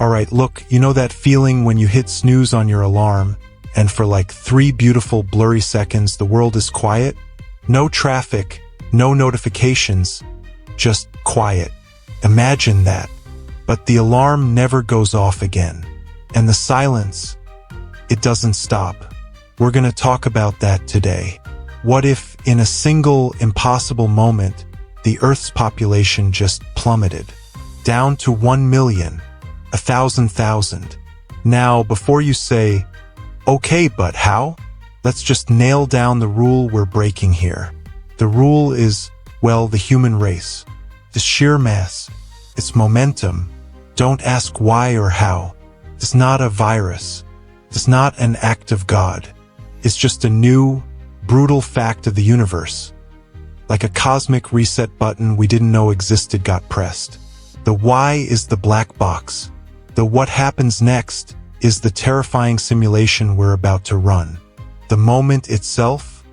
Alright, look, you know that feeling when you hit snooze on your alarm, and for like 3 beautiful blurry seconds the world is quiet? No traffic, no notifications, just quiet. Imagine that. But the alarm never goes off again. And the silence, it doesn't stop. We're gonna talk about that today. What if, in a single impossible moment, the Earth's population just plummeted? Down to 1 million, 1,000,000. Now, before you say, okay, but how? Let's just nail down the rule we're breaking here. The rule is, well, the human race. The sheer mass. Its momentum. Don't ask why or how. It's not a virus. It's not an act of God. It's just a new, brutal fact of the universe. Like a cosmic reset button we didn't know existed got pressed. The why is the black box. The what happens next is the terrifying simulation we're about to run. The moment itself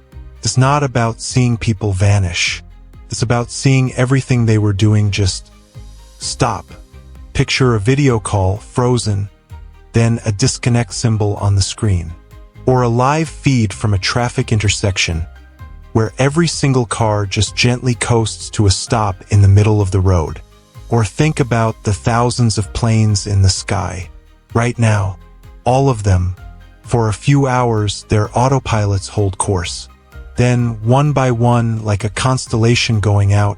is not about seeing people vanish. It's about seeing everything they were doing just stop. Picture a video call, frozen, then a disconnect symbol on the screen. Or a live feed from a traffic intersection where every single car just gently coasts to a stop in the middle of the road. Or think about the thousands of planes in the sky. Right now, all of them, for a few hours, their autopilots hold course. Then, one by one, like a constellation going out,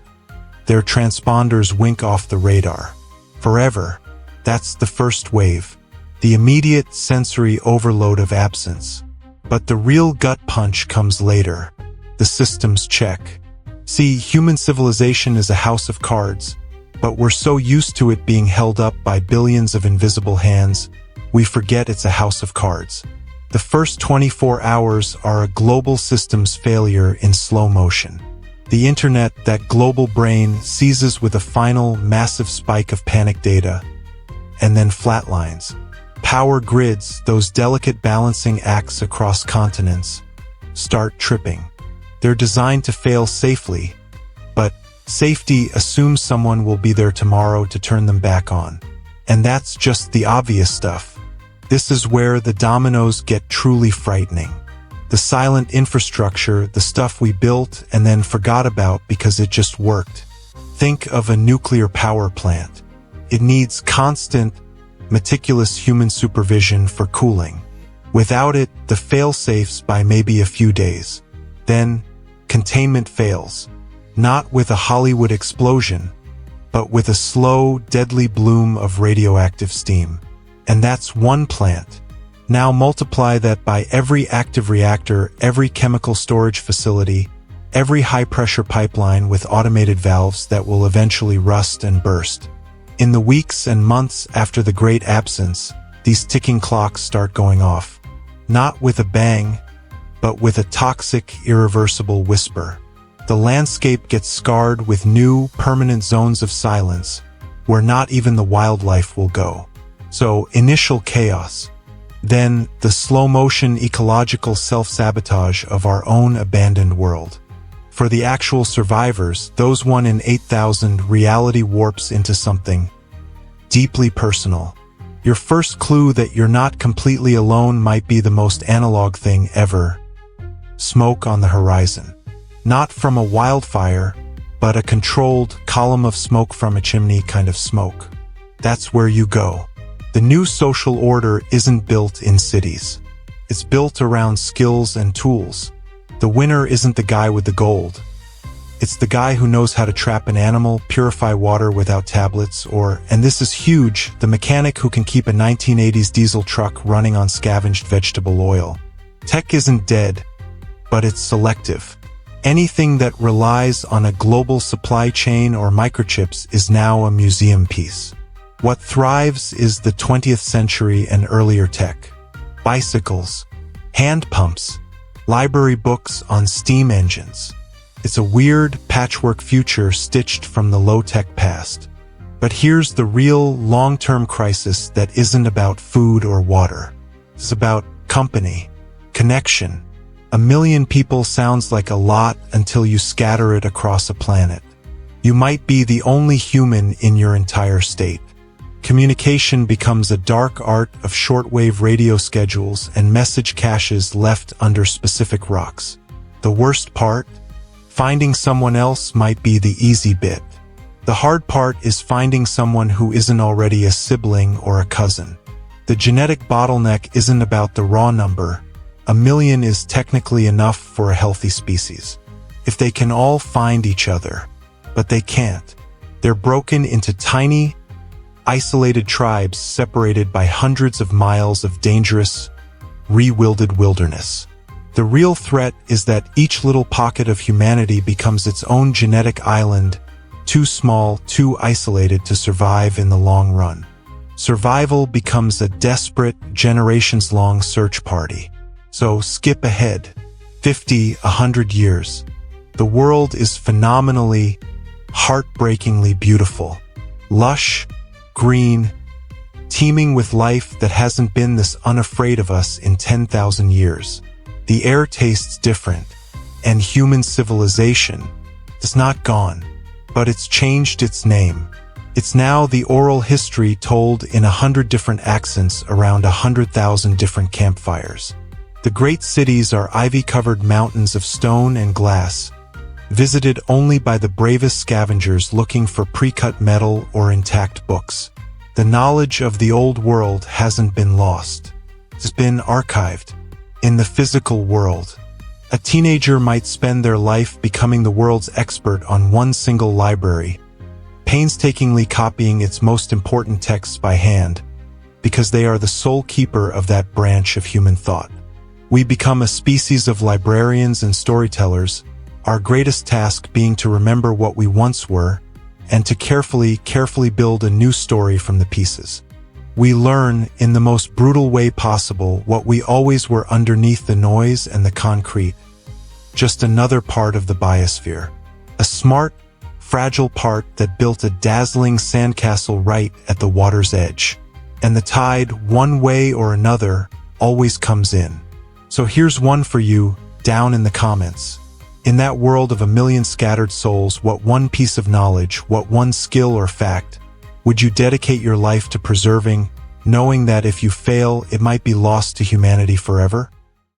their transponders wink off the radar. Forever. That's the first wave. The immediate sensory overload of absence. But the real gut punch comes later. The systems check. See, human civilization is a house of cards, but we're so used to it being held up by billions of invisible hands, we forget it's a house of cards. The first 24 hours are a global systems failure in slow motion. The internet, that global brain, seizes with a final massive spike of panic data, and then flatlines. Power grids, those delicate balancing acts across continents, start tripping. They're designed to fail safely, but safety assumes someone will be there tomorrow to turn them back on. And that's just the obvious stuff. This is where the dominoes get truly frightening. The silent infrastructure, the stuff we built and then forgot about because it just worked. Think of a nuclear power plant. It needs constant, meticulous human supervision for cooling. Without it, the fail-safes by maybe a few days. Then, containment fails. Not with a Hollywood explosion, but with a slow, deadly bloom of radioactive steam. And that's one plant. Now multiply that by every active reactor, every chemical storage facility, every high-pressure pipeline with automated valves that will eventually rust and burst. In the weeks and months after the Great Absence, these ticking clocks start going off. Not with a bang, but with a toxic, irreversible whisper. The landscape gets scarred with new, permanent zones of silence, where not even the wildlife will go. So, initial chaos. Then, the slow-motion ecological self-sabotage of our own abandoned world. For the actual survivors, those 1 in 8,000, reality warps into something deeply personal. Your first clue that you're not completely alone might be the most analog thing ever. Smoke on the horizon. Not from a wildfire, but a controlled column of smoke from a chimney kind of smoke. That's where you go. The new social order isn't built in cities. It's built around skills and tools. The winner isn't the guy with the gold. It's the guy who knows how to trap an animal, purify water without tablets, or, and this is huge, the mechanic who can keep a 1980s diesel truck running on scavenged vegetable oil. Tech isn't dead, but it's selective. Anything that relies on a global supply chain or microchips is now a museum piece. What thrives is the 20th century and earlier tech. Bicycles, hand pumps, library books on steam engines. It's a weird, patchwork future stitched from the low-tech past. But here's the real, long-term crisis that isn't about food or water. It's about company, connection. 1 million people sounds like a lot until you scatter it across a planet. You might be the only human in your entire state. Communication becomes a dark art of shortwave radio schedules and message caches left under specific rocks. The worst part? Finding someone else might be the easy bit. The hard part is finding someone who isn't already a sibling or a cousin. The genetic bottleneck isn't about the raw number. 1,000,000 is technically enough for a healthy species. If they can all find each other, but they can't. They're broken into tiny, isolated tribes separated by hundreds of miles of dangerous, re-wilded wilderness. The real threat is that each little pocket of humanity becomes its own genetic island, too small, too isolated to survive in the long run. Survival becomes a desperate, generations-long search party. So skip ahead. 50, 100 years. The world is phenomenally, heartbreakingly beautiful. Lush, green, teeming with life that hasn't been this unafraid of us in 10,000 years. The air tastes different, and human civilization is not gone, but it's changed its name. It's now the oral history told in 100 different accents around 100,000 different campfires. The great cities are ivy-covered mountains of stone and glass, visited only by the bravest scavengers looking for pre-cut metal or intact books. The knowledge of the old world hasn't been lost. It's been archived. In the physical world, a teenager might spend their life becoming the world's expert on one single library, painstakingly copying its most important texts by hand, because they are the sole keeper of that branch of human thought. We become a species of librarians and storytellers, our greatest task being to remember what we once were, and to carefully build a new story from the pieces. We learn, in the most brutal way possible, what we always were underneath the noise and the concrete. Just another part of the biosphere. A smart, fragile part that built a dazzling sandcastle right at the water's edge. And the tide, one way or another, always comes in. So here's one for you, down in the comments. In that world of 1,000,000 scattered souls, what one piece of knowledge, what one skill or fact, would you dedicate your life to preserving, knowing that if you fail, it might be lost to humanity forever?